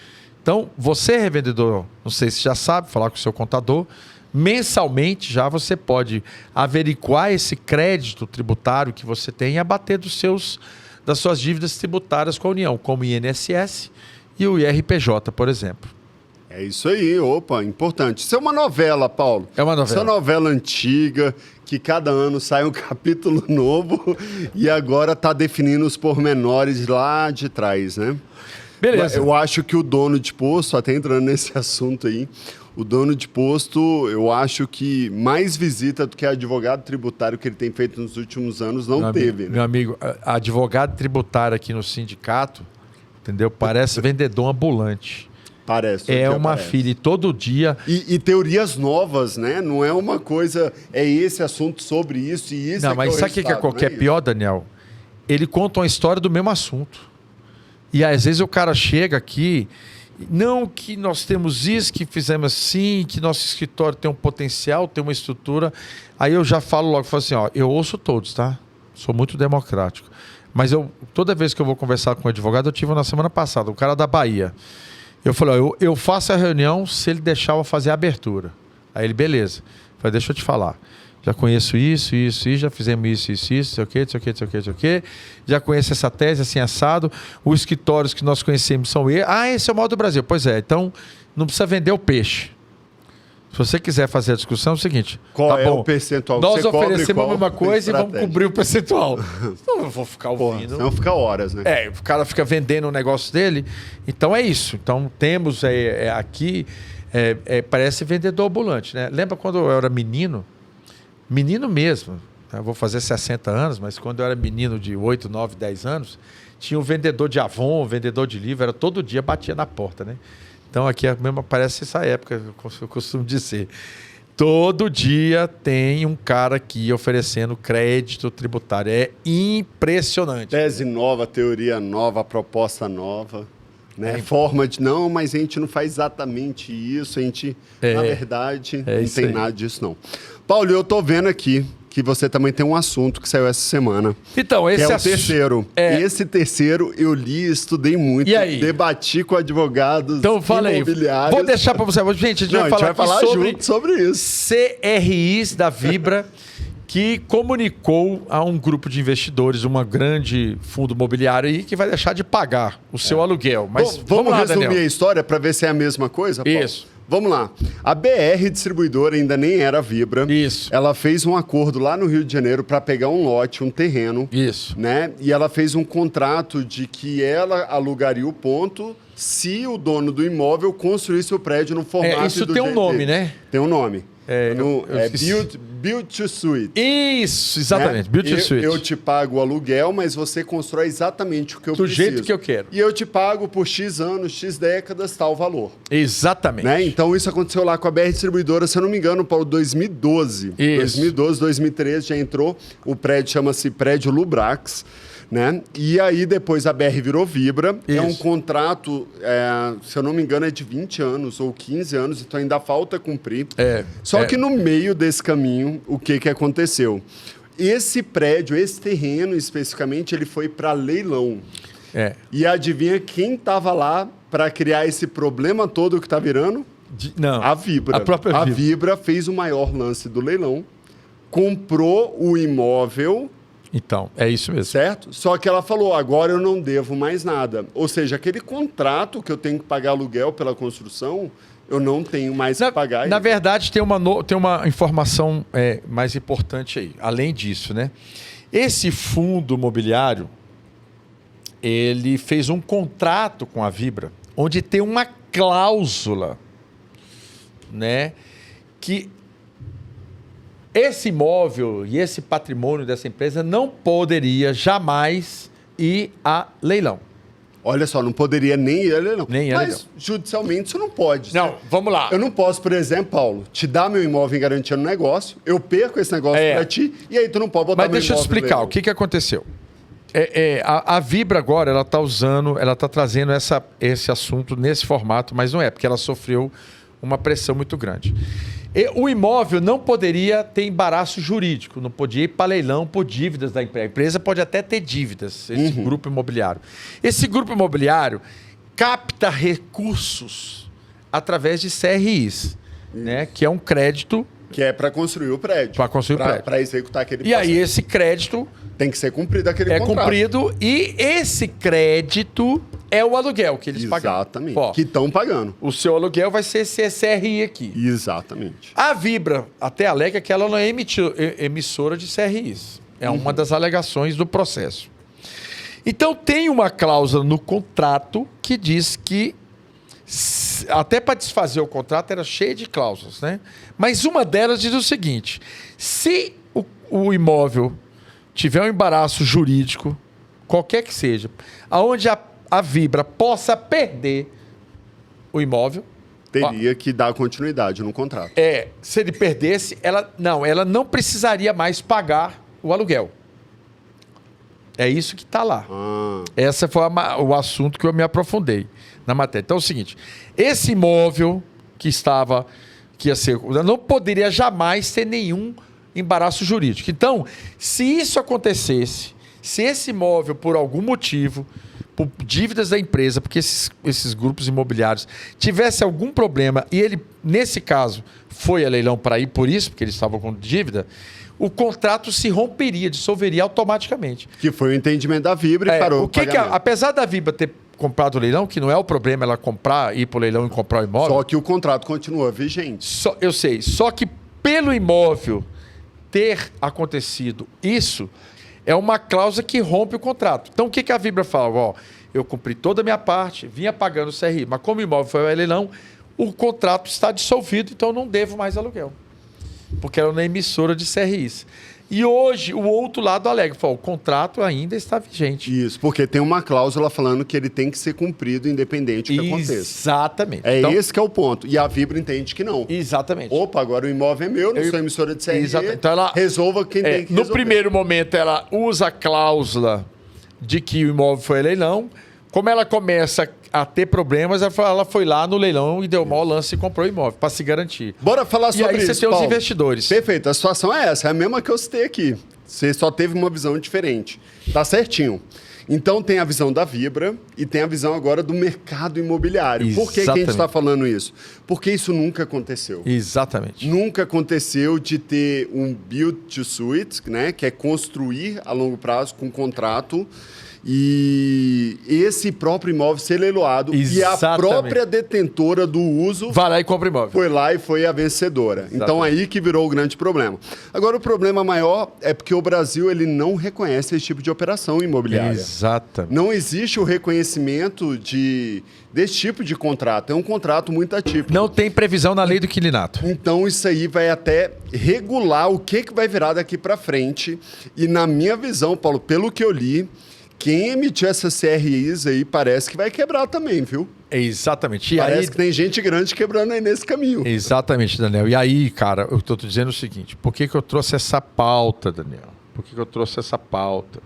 Então, você, revendedor, não sei se já sabe, falar com o seu contador, mensalmente já você pode averiguar esse crédito tributário que você tem e abater das suas dívidas tributárias com a União, como o INSS e o IRPJ, por exemplo. É isso aí, opa, importante. Isso é uma novela, Paulo. É uma novela. Isso é uma novela antiga, que cada ano sai um capítulo novo e agora está definindo os pormenores lá de trás, né? Beleza. Eu acho que o dono de posto, até entrando nesse assunto aí, o dono de posto, eu acho que mais visita do que advogado tributário que ele tem feito nos últimos anos não teve. Né? Meu amigo, advogado tributário aqui no sindicato, entendeu? Parece vendedor ambulante. Parece. É uma filha, e todo dia... E teorias novas, né? Não é uma coisa... É esse assunto sobre isso e isso. Não, mas sabe o que é qualquer pior, Daniel? Ele conta uma história do mesmo assunto. E às vezes o cara chega aqui, não que nós temos isso, que fizemos assim, que nosso escritório tem um potencial, tem uma estrutura. Aí eu já falo logo, falo assim, ó, eu ouço todos, tá? Sou muito democrático. Mas toda vez que eu vou conversar com um advogado, eu tive na semana passada, um cara da Bahia. Eu falei, ó, eu faço a reunião se ele deixar eu fazer a abertura. Aí ele, beleza. Eu falei, deixa eu te falar. Já conheço isso, já fizemos isso, sei o quê. Já conheço essa tese, assim, assado. Os escritórios que nós conhecemos são esses. Ah, esse é o maior do Brasil. Pois é, então não precisa vender o peixe. Se você quiser fazer a discussão, é o seguinte. Qual é o percentual que nós você cobre? Nós oferecemos a mesma coisa e vamos cobrir o percentual. Não, eu vou ficar ouvindo. Senão fica horas, né? O cara fica vendendo o negócio dele. Então é isso. Então temos aqui, parece vendedor ambulante, né? Lembra quando eu era menino? Menino mesmo. Eu vou fazer 60 anos, mas quando eu era menino de 8, 9, 10 anos, tinha um vendedor de Avon, um vendedor de livro, era todo dia batia na porta, né? Então aqui mesmo parece essa época, eu costumo dizer. Todo dia tem um cara aqui oferecendo crédito tributário. É impressionante. Tese nova, teoria nova, proposta nova. Né? Forma de, não, mas a gente não faz exatamente isso. A gente, na verdade, não tem nada disso, não. Paulo, eu tô vendo aqui que você também tem um assunto que saiu essa semana. Então, esse é o terceiro. Esse terceiro eu li, estudei muito, e aí? Debati com advogados imobiliários. Vou deixar para você. Gente, a gente vai falar junto sobre isso. CRIs da Vibra, que comunicou a um grupo de investidores, um grande fundo imobiliário aí, que vai deixar de pagar o seu aluguel. Mas vamos lá, resumir Daniel. A história para ver se é a mesma coisa, Paulo? Isso. Vamos lá. A BR Distribuidora ainda nem era Vibra. Isso. Ela fez um acordo lá no Rio de Janeiro para pegar um lote, um terreno. Isso. Né? E ela fez um contrato de que ela alugaria o ponto se o dono do imóvel construísse o prédio no formato isso do tem um nome, né? Tem um nome. Build to Suit. Isso, exatamente. Né? Build to Suit. Eu te pago o aluguel, mas você constrói exatamente o que eu preciso. Do jeito que eu quero. E eu te pago por X anos, X décadas, tal valor. Exatamente. Né? Então, isso aconteceu lá com a BR Distribuidora, se eu não me engano, Paulo, 2012. Isso. 2012, 2013 já entrou. O prédio chama-se Prédio Lubrax. Né? E aí depois a BR virou Vibra. Isso. É um contrato, se eu não me engano, é de 20 anos ou 15 anos, então ainda falta cumprir. Só que no meio desse caminho, o que aconteceu? Esse prédio, esse terreno especificamente, ele foi para leilão. E adivinha quem estava lá para criar esse problema todo que está virando? Não. A Vibra. A própria Vibra. A Vibra fez o maior lance do leilão, comprou o imóvel. Então, é isso mesmo. Certo? Só que ela falou, agora eu não devo mais nada. Ou seja, aquele contrato que eu tenho que pagar aluguel pela construção, eu não tenho mais que pagar. Na verdade, tem uma informação mais importante aí, além disso, né? Esse fundo imobiliário, ele fez um contrato com a Vibra, onde tem uma cláusula, né? Que esse imóvel e esse patrimônio dessa empresa não poderia jamais ir a leilão. Olha só, não poderia nem ir a leilão. Mas judicialmente isso não pode. Não, vamos lá. Eu não posso, por exemplo, Paulo, te dar meu imóvel em garantia no negócio, eu perco esse negócio para ti, e aí tu não pode botar meu imóvel. Mas deixa eu explicar o que aconteceu. A Vibra agora, ela está trazendo esse assunto nesse formato, mas não é, porque ela sofreu uma pressão muito grande. O imóvel não poderia ter embaraço jurídico, não podia ir para leilão por dívidas da empresa. A empresa pode até ter dívidas, esse grupo imobiliário. Esse grupo imobiliário capta recursos através de CRIs, né? Que é um crédito... Que é para construir o prédio. Para construir o prédio. Para executar aquele processo. E aí esse crédito... Tem que ser cumprido aquele contrato. É cumprido e esse crédito é o aluguel que eles pagam. Exatamente. Que estão pagando. O seu aluguel vai ser esse CRI aqui. Exatamente. A Vibra até alega que ela não é emissora de CRIs. É uma das alegações do processo. Então tem uma cláusula no contrato que diz que, até para desfazer o contrato era cheio de cláusulas, né? Mas uma delas diz o seguinte: se o imóvel tiver um embaraço jurídico, qualquer que seja, aonde a Vibra possa perder o imóvel... Teria que dar continuidade no contrato. Se ele perdesse, ela não precisaria mais pagar o aluguel. É isso que está lá. Esse foi o assunto que eu me aprofundei na matéria. Então é o seguinte, esse imóvel que ia ser, não poderia jamais ter nenhum embaraço jurídico. Então, se isso acontecesse, se esse imóvel, por algum motivo, por dívidas da empresa, porque esses grupos imobiliários tivesse algum problema e ele, nesse caso, foi a leilão para ir por isso, porque eles estavam com dívida, o contrato se romperia, dissolveria automaticamente. Que foi o entendimento da Vibra e parou o pagamento. Apesar da Vibra ter comprado o leilão, que não é o problema ela ir para o leilão e comprar o imóvel. Só que o contrato continua vigente. Eu sei, só que pelo imóvel ter acontecido isso, é uma cláusula que rompe o contrato. Então, o que a Vibra fala? Ó, eu cumpri toda a minha parte, vinha pagando o CRI, mas como o imóvel foi ao leilão, o contrato está dissolvido, então eu não devo mais aluguel. Porque era uma emissora de CRIs. E hoje, o outro lado alega, fala, o contrato ainda está vigente. Isso, porque tem uma cláusula falando que ele tem que ser cumprido independente do que aconteça. Exatamente. Então, esse que é o ponto. E a Vibra entende que não. Exatamente. Opa, agora o imóvel é meu, não sou emissora de CRI. Exatamente. Então ela resolva quem tem que resolver. No primeiro momento, ela usa a cláusula de que o imóvel foi a leilão. Como ela começa a ter problemas, ela foi lá no leilão e deu mau lance e comprou o imóvel, para se garantir. Bora falar sobre isso, E aí você tem os investidores. Perfeito, a situação é essa, é a mesma que eu citei aqui. Você só teve uma visão diferente. Tá certinho. Então tem a visão da Vibra e tem a visão agora do mercado imobiliário. Exatamente. Por que a gente está falando isso? Porque isso nunca aconteceu. Exatamente. Nunca aconteceu de ter um build to suit, né, que é construir a longo prazo com contrato, e esse próprio imóvel ser leiloado. Exatamente. E a própria detentora do uso vai lá e compra imóvel. Foi lá e foi a vencedora. Exatamente. Então aí que virou o grande problema. Agora o problema maior é porque o Brasil ele não reconhece esse tipo de operação imobiliária. Exatamente. Não existe o reconhecimento desse tipo de contrato. É um contrato muito atípico. Não tem previsão na lei do inquilinato. Então isso aí vai até regular o que vai virar daqui para frente. E na minha visão, Paulo, pelo que eu li, quem emitiu essas CRIs aí parece que vai quebrar também, viu? Exatamente. E parece aí... que tem gente grande quebrando aí nesse caminho. Exatamente, Daniel. E aí, cara, eu estou te dizendo o seguinte, por que eu trouxe essa pauta, Daniel? Por que eu trouxe essa pauta?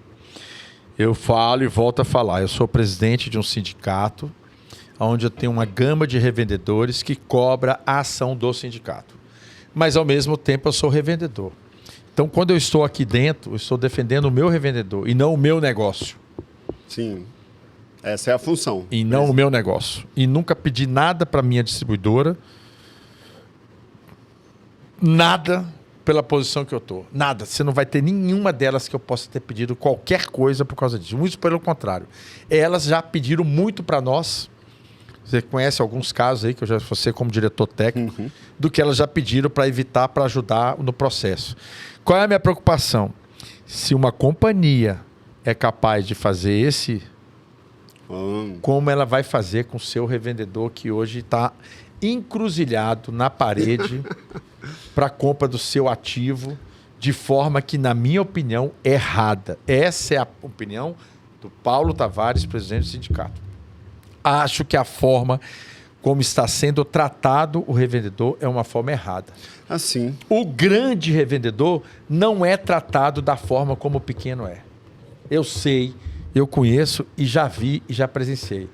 Eu falo e volto a falar. Eu sou presidente de um sindicato onde eu tenho uma gama de revendedores que cobra a ação do sindicato. Mas, ao mesmo tempo, eu sou revendedor. Então, quando eu estou aqui dentro, eu estou defendendo o meu revendedor e não o meu negócio. Sim, essa é a função. E não o meu negócio. E nunca pedi nada para minha distribuidora, nada pela posição que eu estou. Nada. Você não vai ter nenhuma delas que eu possa ter pedido qualquer coisa por causa disso. Muito pelo contrário. Elas já pediram muito para nós. Você conhece alguns casos aí, que eu já você como diretor técnico, do que elas já pediram para evitar, para ajudar no processo. Qual é a minha preocupação? Se uma companhia é capaz de fazer como ela vai fazer com o seu revendedor que hoje está encruzilhado na parede para a compra do seu ativo de forma que, na minha opinião, é errada. Essa é a opinião do Paulo Tavares, presidente do sindicato. Acho que a forma como está sendo tratado o revendedor é uma forma errada. Assim. O grande revendedor não é tratado da forma como o pequeno é. Eu sei, eu conheço e já vi e já presenciei.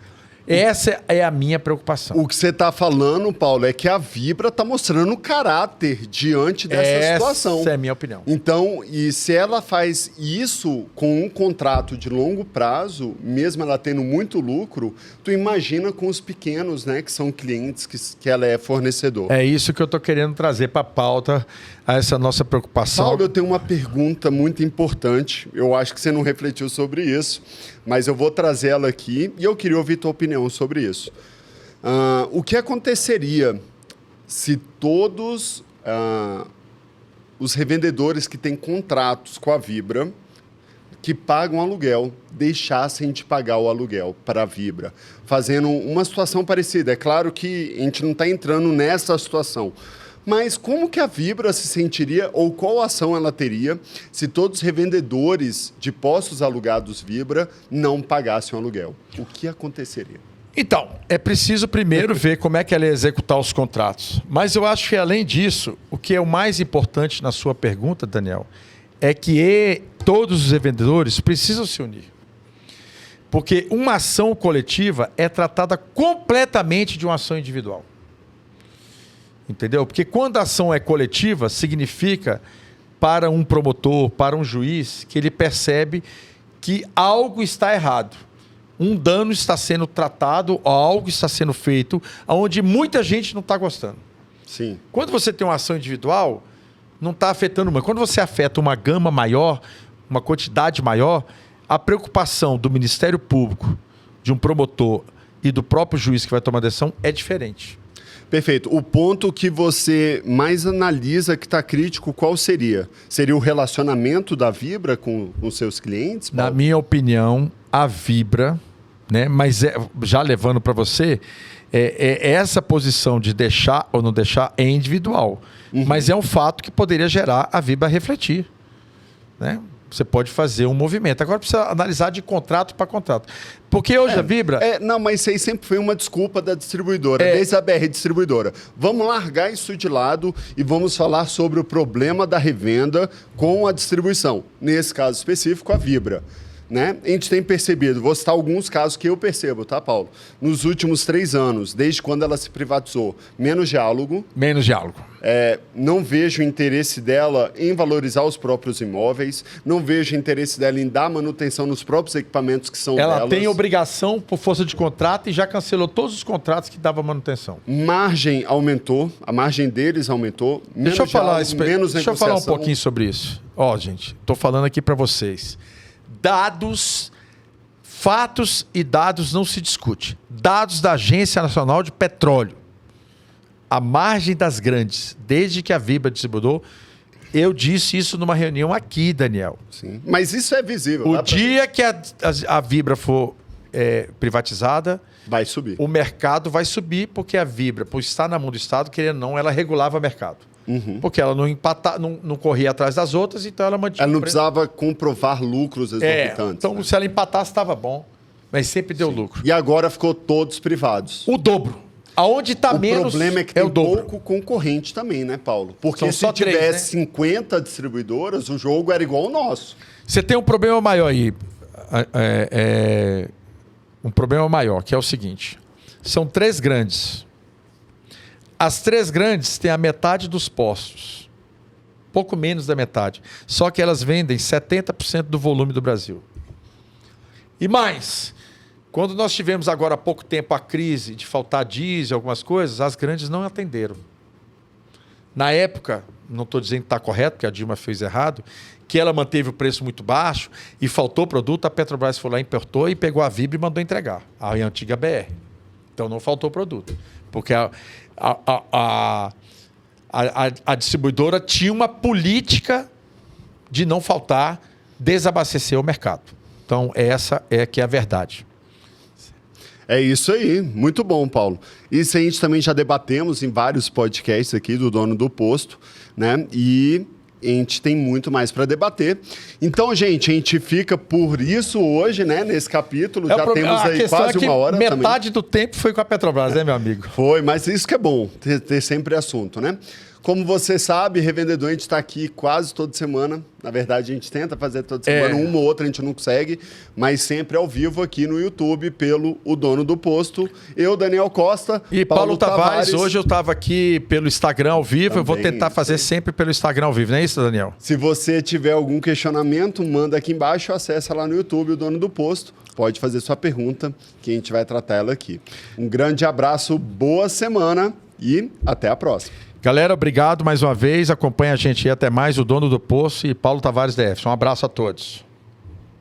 Essa é a minha preocupação. O que você está falando, Paulo, é que a Vibra está mostrando caráter diante dessa situação. Essa é a minha opinião. Então, e se ela faz isso com um contrato de longo prazo, mesmo ela tendo muito lucro, tu imagina com os pequenos, né, que são clientes que ela é fornecedor. É isso que eu estou querendo trazer para a pauta, a essa nossa preocupação. Paulo, eu tenho uma pergunta muito importante. Eu acho que você não refletiu sobre isso, mas eu vou trazer ela aqui e eu queria ouvir tua opinião sobre isso. O que aconteceria se todos os revendedores que têm contratos com a Vibra, que pagam aluguel, deixassem de pagar o aluguel para a Vibra, fazendo uma situação parecida? É claro que a gente não está entrando nessa situação, mas como que a Vibra se sentiria ou qual ação ela teria se todos os revendedores de postos alugados Vibra não pagassem o aluguel? O que aconteceria? Então, é preciso primeiro ver como é que ela ia executar os contratos. Mas eu acho que, além disso, o que é o mais importante na sua pergunta, Daniel, é que todos os revendedores precisam se unir. Porque uma ação coletiva é tratada completamente de uma ação individual. Entendeu? Porque quando a ação é coletiva, significa para um promotor, para um juiz, que ele percebe que algo está errado. Um dano está sendo tratado, algo está sendo feito, onde muita gente não está gostando. Sim. Quando você tem uma ação individual, não está afetando muito. Quando você afeta uma gama maior, uma quantidade maior, a preocupação do Ministério Público, de um promotor e do próprio juiz que vai tomar a decisão é diferente. Perfeito. O ponto que você mais analisa que está crítico, qual seria? Seria o relacionamento da Vibra com os seus clientes, Paulo? Na minha opinião, a Vibra, né? Mas já levando para você, essa posição de deixar ou não deixar é individual. Mas é um fato que poderia gerar a Vibra a refletir, né? Você pode fazer um movimento. Agora precisa analisar de contrato para contrato. Porque hoje a Vibra... Não, mas isso aí sempre foi uma desculpa da distribuidora, desde a BR Distribuidora. Vamos largar isso de lado e vamos falar sobre o problema da revenda com a distribuição. Nesse caso específico, a Vibra. Né? A gente tem percebido, vou citar alguns casos que eu percebo, tá, Paulo? Nos últimos 3 anos, desde quando ela se privatizou, menos diálogo. Menos diálogo. Não vejo interesse dela em valorizar os próprios imóveis, não vejo interesse dela em dar manutenção nos próprios equipamentos que são delas. Ela tem obrigação por força de contrato e já cancelou todos os contratos que davam manutenção. Margem aumentou, a margem deles aumentou. Deixa eu falar um pouquinho sobre isso. Gente, estou falando aqui para vocês. Dados, fatos e dados não se discute. Dados da Agência Nacional de Petróleo. A margem das grandes, desde que a Vibra distribuidor, eu disse isso numa reunião aqui, Daniel. Sim, mas isso é visível. O dia que a Vibra for privatizada, vai subir. O mercado vai subir, porque a Vibra, por estar na mão do Estado, querendo ou não, ela regulava o mercado. Porque ela não corria atrás das outras, então ela mantinha... Ela não precisava comprovar lucros exorbitantes. Então, né? Se ela empatasse, estava bom. Mas sempre deu lucro. E agora ficou todos privados. O dobro. Aonde está menos, o problema é que tem dobro. pouco concorrente também, né, Paulo? Porque São se tivesse 50 distribuidoras, o jogo era igual ao nosso. Você tem um problema maior aí. Um problema maior, que é o seguinte. São 3 grandes. As 3 grandes têm a metade dos postos. Pouco menos da metade. Só que elas vendem 70% do volume do Brasil. E mais, quando nós tivemos agora há pouco tempo a crise de faltar diesel, algumas coisas, as grandes não atenderam. Na época, não estou dizendo que está correto, porque a Dilma fez errado, que ela manteve o preço muito baixo e faltou produto, a Petrobras foi lá, importou e pegou a Vibra e mandou entregar, a antiga BR. Então não faltou produto. Porque a distribuidora tinha uma política de não faltar, desabastecer o mercado. Então, essa é que é a verdade. É isso aí. Muito bom, Paulo. Isso a gente também já debatemos em vários podcasts aqui do Dono do Posto, né? E a gente tem muito mais para debater. Então, gente, a gente fica por isso hoje, né? Nesse capítulo. Já temos aí quase uma hora. Metade do tempo foi com a Petrobras, né, meu amigo? Foi, mas isso que é bom, ter sempre assunto, né? Como você sabe, Revendedor, a gente está aqui quase toda semana. Na verdade, a gente tenta fazer toda semana, uma ou outra a gente não consegue, mas sempre ao vivo aqui no YouTube pelo O Dono do Posto. Eu, Daniel Costa e Paulo Tavares. Hoje eu estava aqui pelo Instagram ao vivo. Também, eu vou tentar fazer sempre pelo Instagram ao vivo, não é isso, Daniel? Se você tiver algum questionamento, manda aqui embaixo, acessa lá no YouTube O Dono do Posto. Pode fazer sua pergunta, que a gente vai tratar ela aqui. Um grande abraço, boa semana e até a próxima. Galera, obrigado mais uma vez. Acompanha a gente aí até mais, O Dono do Posto e Paulo Tavares DF. Um abraço a todos.